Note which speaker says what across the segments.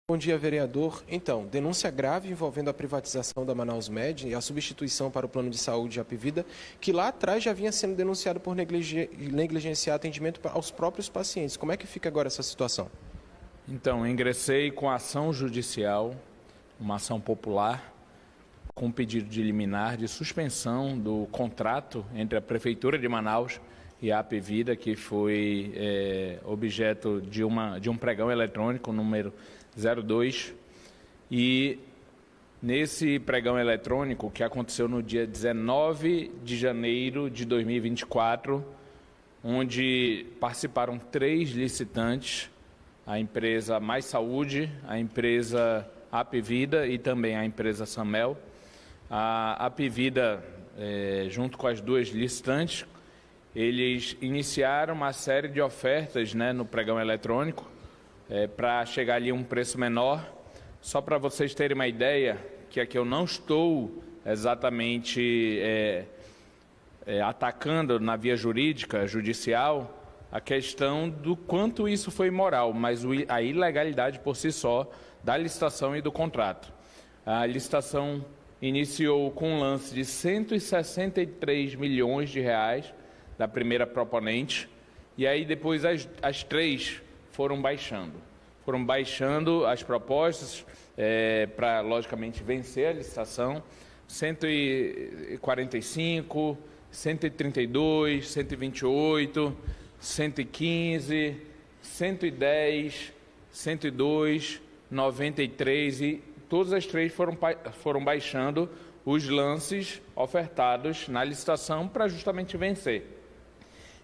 Speaker 1: Bom dia, vereador. Então, denúncia grave envolvendo a privatização da Manaus Med e a substituição para o plano de saúde Apvida, que lá atrás já vinha sendo denunciado por negligenciar atendimento aos próprios pacientes. Como é que fica agora essa situação?
Speaker 2: Então, ingressei com ação judicial, uma ação popular, com pedido de liminar de suspensão do contrato entre a Prefeitura de Manaus e a Apvida, que foi objeto de um pregão eletrônico, número 02. E nesse pregão eletrônico, que aconteceu no dia 19 de janeiro de 2024, onde participaram 3 licitantes, a empresa Mais Saúde, a empresa Apvida e também a empresa Samel. A Apvida, junto com as 2 licitantes, eles iniciaram uma série de ofertas, no pregão eletrônico para chegar ali a um preço menor. Só para vocês terem uma ideia, que aqui eu não estou exatamente atacando na via jurídica, judicial, a questão do quanto isso foi imoral, mas a ilegalidade por si só da licitação e do contrato. A licitação iniciou com um lance de 163 milhões de reais da primeira proponente, e aí depois as 3 foram baixando. Foram baixando as propostas para, logicamente, vencer a licitação. 145, 132, 128, 115, 110, 102, 93 e todas as 3 foram baixando os lances ofertados na licitação para justamente vencer.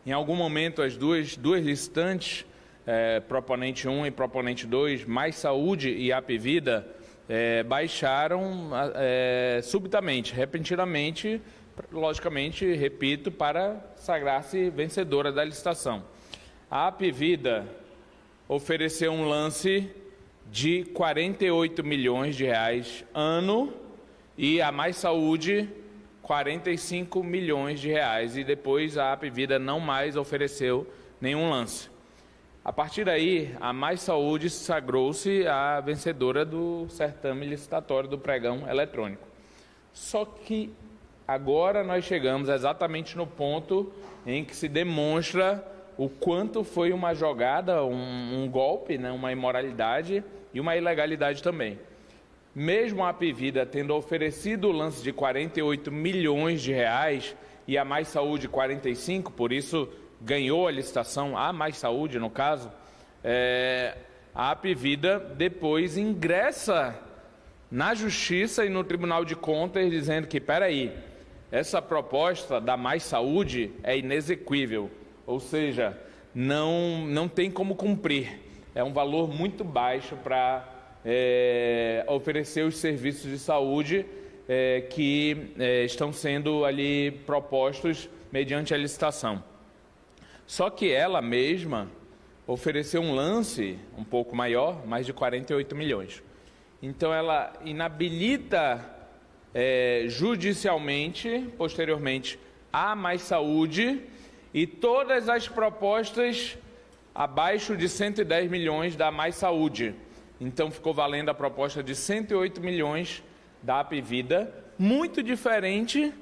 Speaker 2: Em algum momento, as duas licitantes, proponente 1 e proponente 2, Mais Saúde e Apvida, baixaram subitamente, repentinamente, logicamente, repito, para sagrar-se vencedora da licitação. A Apvida ofereceu um lance de 48 milhões de reais ano e a Mais Saúde 45 milhões de reais, e depois a Apvida não mais ofereceu nenhum lance. A partir daí, a Mais Saúde sagrou-se a vencedora do certame licitatório do pregão eletrônico. Só que agora nós chegamos exatamente no ponto em que se demonstra o quanto foi uma jogada, um golpe, uma imoralidade e uma ilegalidade também. Mesmo a Apvida tendo oferecido o lance de 48 milhões de reais e a Mais Saúde 45, por isso ganhou a licitação, a Mais Saúde no caso, a Apvida depois ingressa na Justiça e no Tribunal de Contas dizendo que, peraí, essa proposta da Mais Saúde é inexequível, ou seja, não tem como cumprir. É um valor muito baixo para oferecer os serviços de saúde que estão sendo ali propostos mediante a licitação. Só que ela mesma ofereceu um lance um pouco maior, mais de 48 milhões. Então ela inabilita judicialmente, posteriormente, a Mais Saúde e todas as propostas abaixo de 110 milhões da Mais Saúde. Então ficou valendo a proposta de 108 milhões da Apvida, muito diferente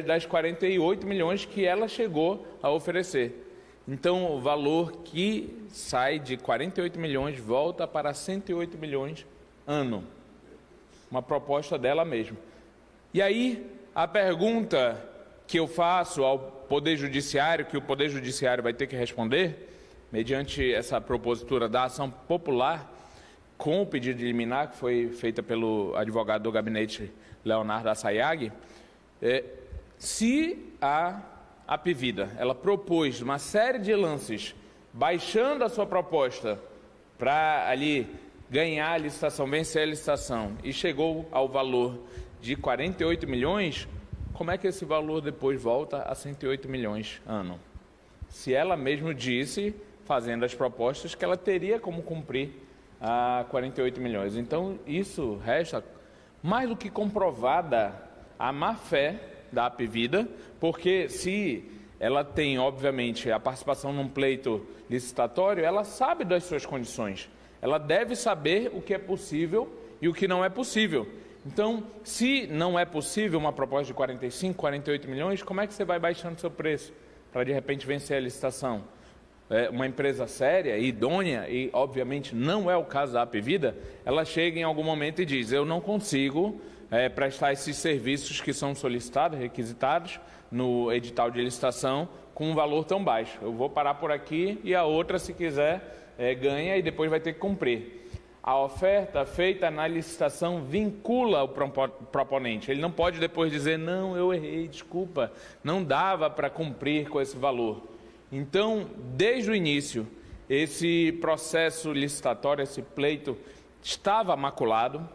Speaker 2: das 48 milhões que ela chegou a oferecer. Então o valor que sai de 48 milhões volta para 108 milhões ano. Uma proposta dela mesma. E aí a pergunta que eu faço ao Poder Judiciário, que o Poder Judiciário vai ter que responder, mediante essa propositura da ação popular, com o pedido de liminar, que foi feita pelo advogado do gabinete Leonardo Assayag, se a Apvida ela propôs uma série de lances, baixando a sua proposta para ali ganhar a licitação, vencer a licitação, e chegou ao valor de 48 milhões, como é que esse valor depois volta a 108 milhões ano? Se ela mesma disse, fazendo as propostas, que ela teria como cumprir a 48 milhões. Então, isso resta mais do que comprovada a má-fé da Apvida, porque se ela tem, obviamente, a participação num pleito licitatório, ela sabe das suas condições. ela deve saber o que é possível e o que não é possível. Então, se não é possível uma proposta de 45, 48 milhões, como é que você vai baixando seu preço para, de repente, vencer a licitação? Uma empresa séria, idônea, e obviamente não é o caso da Apvida, ela chega em algum momento e diz: eu não consigo prestar esses serviços que são solicitados, requisitados no edital de licitação com um valor tão baixo. Eu vou parar por aqui e a outra, se quiser, ganha e depois vai ter que cumprir. A oferta feita na licitação vincula o proponente. Ele não pode depois dizer: não, eu errei, desculpa, não dava para cumprir com esse valor. Então, desde o início, esse processo licitatório, esse pleito, estava maculado,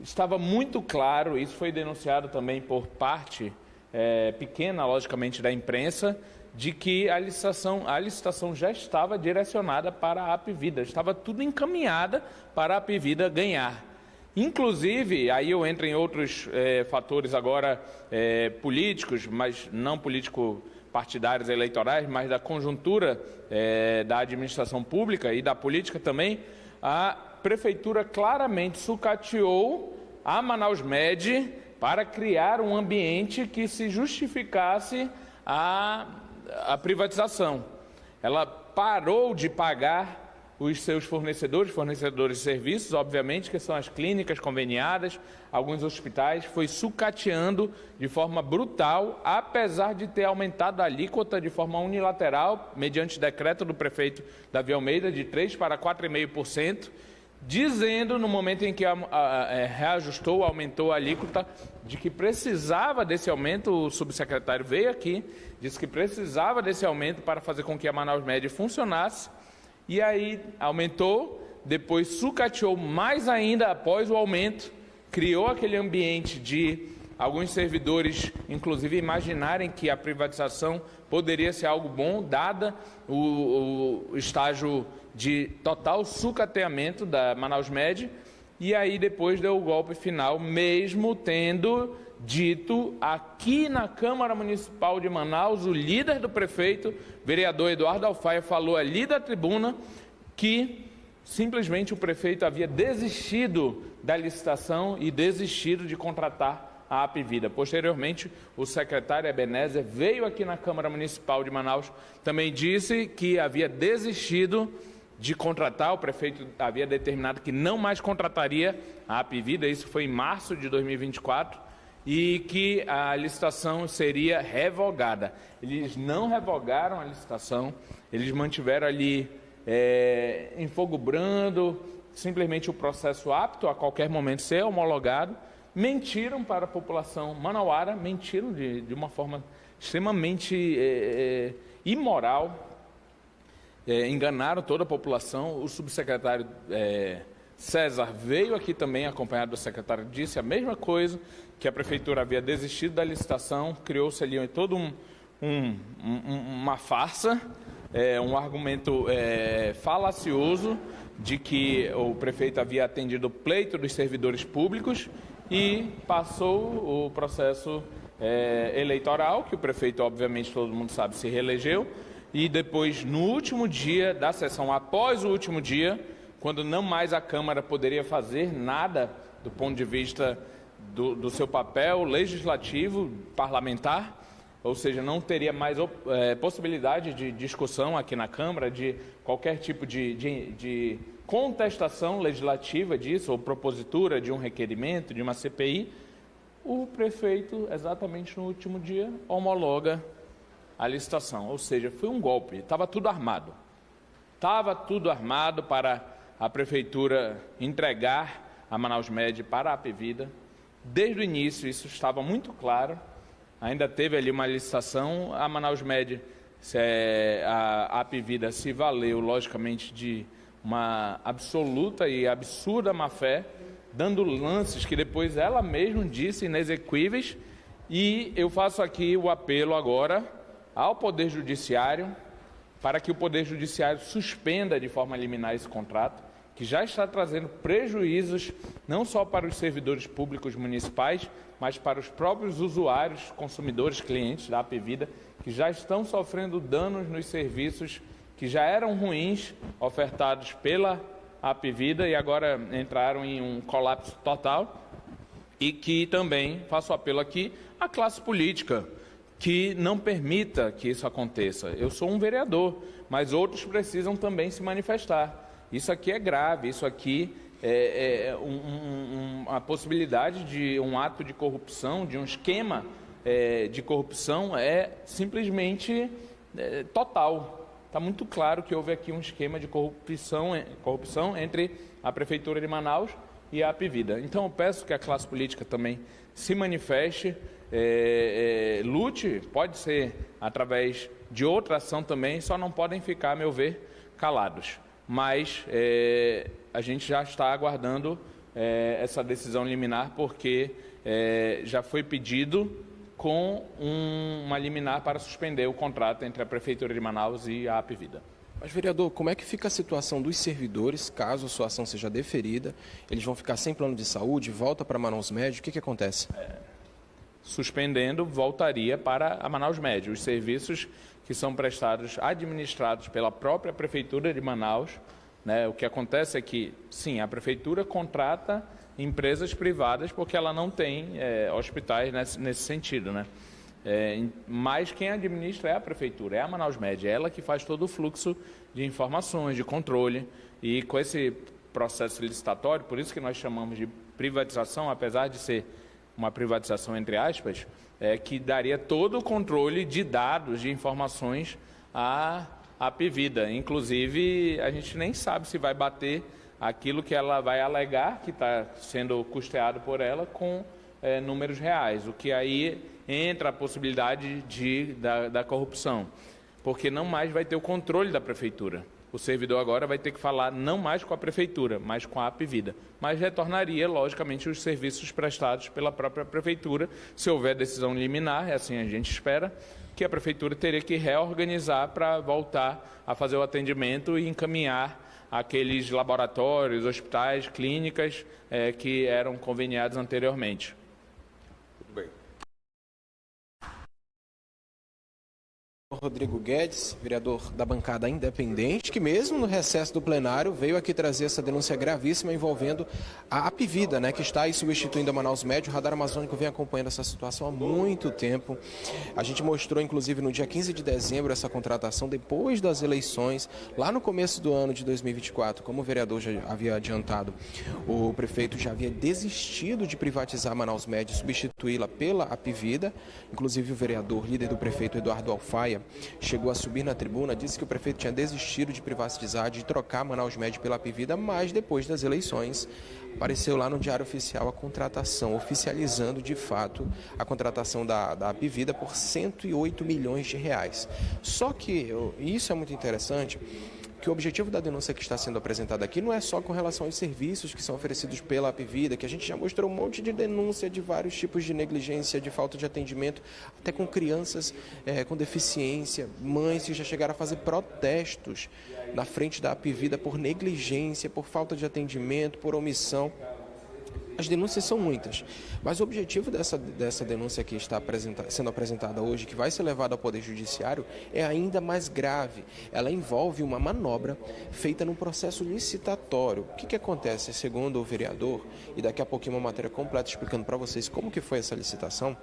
Speaker 2: estava muito claro, isso foi denunciado também por parte pequena, logicamente, da imprensa, de que a licitação já estava direcionada para a Apvida, estava tudo encaminhada para a Apvida ganhar. Inclusive, aí eu entro em outros fatores agora políticos, mas não político-partidários eleitorais, mas da conjuntura da administração pública e da política também. A Prefeitura claramente sucateou a Manaus Med para criar um ambiente que se justificasse a privatização. Ela parou de pagar os seus fornecedores de serviços, obviamente, que são as clínicas conveniadas, alguns hospitais, foi sucateando de forma brutal, apesar de ter aumentado a alíquota de forma unilateral, mediante decreto do prefeito Davi Almeida, de 3% para 4,5%, dizendo, no momento em que reajustou, aumentou a alíquota, de que precisava desse aumento. O subsecretário veio aqui, disse que precisava desse aumento para fazer com que a Manaus Med funcionasse, e aí aumentou, depois sucateou mais ainda após o aumento, criou aquele ambiente de alguns servidores, inclusive, imaginarem que a privatização poderia ser algo bom, dada o estágio de total sucateamento da Manaus Med, e aí depois deu o golpe final, mesmo tendo dito aqui na Câmara Municipal de Manaus, o líder do prefeito, vereador Eduardo Alfaia, falou ali da tribuna que simplesmente o prefeito havia desistido da licitação e desistido de contratar a Apvida. Posteriormente, o secretário Ebenezer veio aqui na Câmara Municipal de Manaus, também disse que havia desistido de contratar, o prefeito havia determinado que não mais contrataria a Apvida, isso foi em março de 2024, e que a licitação seria revogada. Eles não revogaram a licitação, eles mantiveram ali em fogo brando, simplesmente o processo apto a qualquer momento ser homologado, mentiram para a população manauara, mentiram de uma forma extremamente imoral, enganaram toda a população. O subsecretário César veio aqui também, acompanhado do secretário, disse a mesma coisa, que a prefeitura havia desistido da licitação, criou-se ali todo uma farsa, um argumento falacioso de que o prefeito havia atendido o pleito dos servidores públicos e passou o processo eleitoral, que o prefeito, obviamente, todo mundo sabe, se reelegeu, e depois, no último dia da sessão, após o último dia, quando não mais a Câmara poderia fazer nada do ponto de vista do seu papel legislativo, parlamentar, ou seja, não teria mais possibilidade de discussão aqui na Câmara, de qualquer tipo de contestação legislativa disso, ou propositura de um requerimento, de uma CPI, o prefeito, exatamente no último dia, homologa a licitação. Ou seja, foi um golpe, estava tudo armado. Estava tudo armado para a prefeitura entregar a Manaus Med para a Apvida. Desde o início, isso estava muito claro. Ainda teve ali uma licitação, a Manaus Med, a Apvida se valeu, logicamente, de uma absoluta e absurda má-fé, dando lances que depois ela mesma disse inexequíveis, e eu faço aqui o apelo agora ao Poder Judiciário, para que o Poder Judiciário suspenda de forma liminar esse contrato, que já está trazendo prejuízos não só para os servidores públicos municipais, mas para os próprios usuários, consumidores, clientes da Apvida, que já estão sofrendo danos nos serviços que já eram ruins, ofertados pela a Apivida e agora entraram em um colapso total. E que também faço apelo aqui à classe política, que não permita que isso aconteça. Eu sou um vereador, mas outros precisam também se manifestar. Isso aqui é grave, isso aqui é a possibilidade de um ato de corrupção, de um esquema de corrupção é simplesmente total. Está muito claro que houve aqui um esquema de corrupção entre a Prefeitura de Manaus e a Apivida. Então, eu peço que a classe política também se manifeste, lute, pode ser através de outra ação também, só não podem ficar, a meu ver, calados. Mas a gente já está aguardando essa decisão liminar, porque já foi pedido com uma liminar para suspender o contrato entre a Prefeitura de Manaus e a Apivida.
Speaker 1: Mas, vereador, como é que fica a situação dos servidores, caso a sua ação seja deferida? Eles vão ficar sem plano de saúde, volta para Manaus Médio, o que acontece?
Speaker 2: Suspendendo, voltaria para a Manaus Médio. Os serviços que são prestados, administrados pela própria Prefeitura de Manaus, né? O que acontece é que, sim, a Prefeitura contrata empresas privadas porque ela não tem hospitais nesse sentido, né? Mas quem administra é a Prefeitura, é a Manaus Média, é ela que faz todo o fluxo de informações, de controle, e com esse processo licitatório, por isso que nós chamamos de privatização, apesar de ser uma privatização entre aspas, que daria todo o controle de dados, de informações à Apivida. Inclusive, a gente nem sabe se vai bater aquilo que ela vai alegar, que está sendo custeado por ela, com números reais, o que aí entra a possibilidade da corrupção, porque não mais vai ter o controle da Prefeitura. O servidor agora vai ter que falar não mais com a Prefeitura, mas com a Apivida. Mas retornaria, logicamente, os serviços prestados pela própria Prefeitura. Se houver decisão liminar, assim a gente espera, que a Prefeitura teria que reorganizar para voltar a fazer o atendimento e encaminhar aqueles laboratórios, hospitais, clínicas que eram conveniados anteriormente.
Speaker 1: Rodrigo Guedes, vereador da bancada independente, que mesmo no recesso do plenário veio aqui trazer essa denúncia gravíssima envolvendo a Apivida, né, que está aí substituindo a Manaus Médio. O Radar Amazônico vem acompanhando essa situação há muito tempo. A gente mostrou, inclusive, no dia 15 de dezembro, essa contratação depois das eleições, lá no começo do ano de 2024. Como o vereador já havia adiantado, o prefeito já havia desistido de privatizar a Manaus Médio e substituí-la pela Apivida. Inclusive, o vereador, líder do prefeito Eduardo Alfaia, chegou a subir na tribuna, disse que o prefeito tinha desistido de privatizar, de trocar Manaus Médio pela Apivida, mas depois das eleições apareceu lá no Diário Oficial a contratação, oficializando de fato a contratação da Apivida por 108 milhões de reais. Só que, isso é muito interessante, que o objetivo da denúncia que está sendo apresentada aqui não é só com relação aos serviços que são oferecidos pela Apivida, que a gente já mostrou um monte de denúncia de vários tipos de negligência, de falta de atendimento, até com crianças com deficiência, mães que já chegaram a fazer protestos na frente da Apivida por negligência, por falta de atendimento, por omissão. As denúncias são muitas, mas o objetivo dessa denúncia que está sendo apresentada hoje, que vai ser levada ao Poder Judiciário, é ainda mais grave. Ela envolve uma manobra feita num processo licitatório. O que acontece? Segundo o vereador, e daqui a pouquinho uma matéria completa explicando para vocês como que foi essa licitação,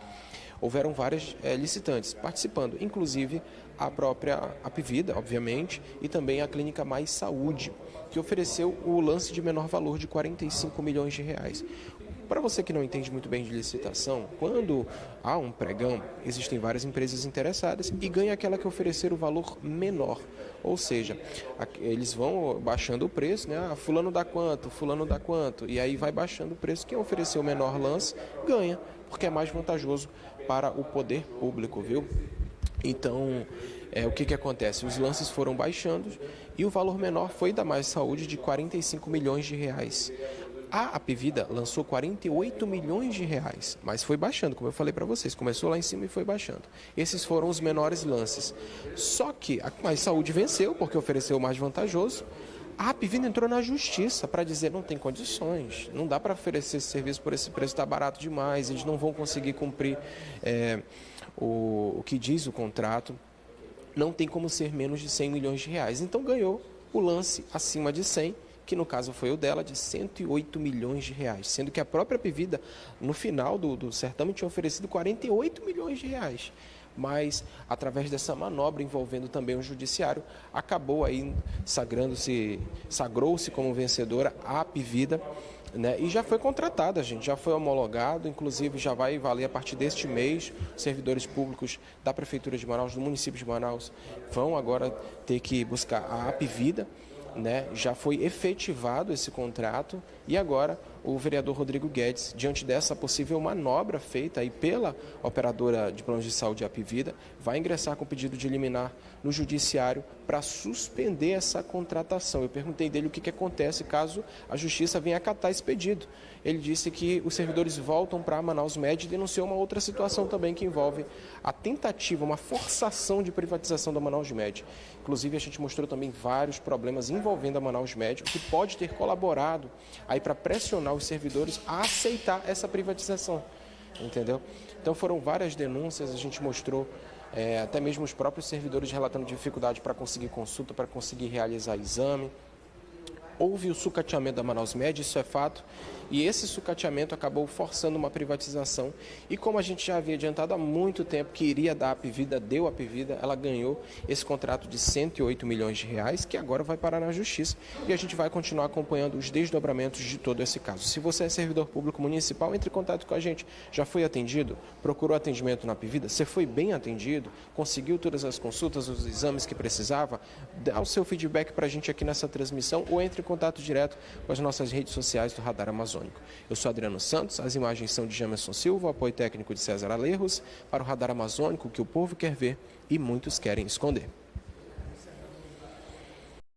Speaker 1: houveram várias licitantes participando, inclusive a própria Apivida, obviamente, e também a Clínica Mais Saúde, que ofereceu o lance de menor valor de 45 milhões de reais. Para você que não entende muito bem de licitação, quando há um pregão, existem várias empresas interessadas e ganha aquela que oferecer o valor menor. Ou seja, eles vão baixando o preço, né? Fulano dá quanto, fulano dá quanto, e aí vai baixando o preço. Quem oferecer o menor lance ganha, porque é mais vantajoso para o poder público, viu? Então, o que acontece? Os lances foram baixando e o valor menor foi da Mais Saúde de 45 milhões de reais. A Apivida lançou 48 milhões de reais, mas foi baixando, como eu falei para vocês. Começou lá em cima e foi baixando. Esses foram os menores lances. Só que a Mais Saúde venceu, porque ofereceu o mais vantajoso. A Apivida entrou na justiça para dizer não tem condições, não dá para oferecer esse serviço por esse preço, está barato demais, eles não vão conseguir cumprir o que diz o contrato, não tem como ser menos de 100 milhões de reais. Então ganhou o lance acima de 100 que no caso foi o dela, de 108 milhões de reais, sendo que a própria Apivida, no final do certame, tinha oferecido 48 milhões de reais. Mas, através dessa manobra envolvendo também o judiciário, acabou aí sagrou-se como vencedora a Apivida, né? E já foi contratada, gente, já foi homologado, inclusive já vai valer a partir deste mês. Os servidores públicos da Prefeitura de Manaus, do município de Manaus, vão agora ter que buscar a Apivida, né? Já foi efetivado esse contrato e agora o vereador Rodrigo Guedes, diante dessa possível manobra feita aí pela operadora de planos de saúde Apivida, vai ingressar com pedido de liminar no judiciário para suspender essa contratação. Eu perguntei dele o que acontece caso a justiça venha acatar esse pedido. Ele disse que os servidores voltam para a Manaus Med e denunciou uma outra situação também que envolve a tentativa, uma forçação de privatização da Manaus Med. Inclusive, a gente mostrou também vários problemas envolvendo a Manaus Med, o que pode ter colaborado aí para pressionar os servidores a aceitar essa privatização, entendeu? Então foram várias denúncias, a gente mostrou até mesmo os próprios servidores relatando dificuldade para conseguir consulta, para conseguir realizar exame. Houve o sucateamento da Manaus Med, isso é fato, e esse sucateamento acabou forçando uma privatização. E como a gente já havia adiantado há muito tempo que iria dar a Apivida, deu a Apivida, ela ganhou esse contrato de 108 milhões de reais, que agora vai parar na Justiça. E a gente vai continuar acompanhando os desdobramentos de todo esse caso. Se você é servidor público municipal, entre em contato com a gente. Já foi atendido? Procurou atendimento na Apivida? Você foi bem atendido? Conseguiu todas as consultas, os exames que precisava? Dá o seu feedback para a gente aqui nessa transmissão ou entre em contato direto com as nossas redes sociais do Radar Amazônico. Eu sou Adriano Santos, as imagens são de Jamerson Silva, apoio técnico de César Alerros, para o Radar Amazônico, que o povo quer ver e muitos querem esconder.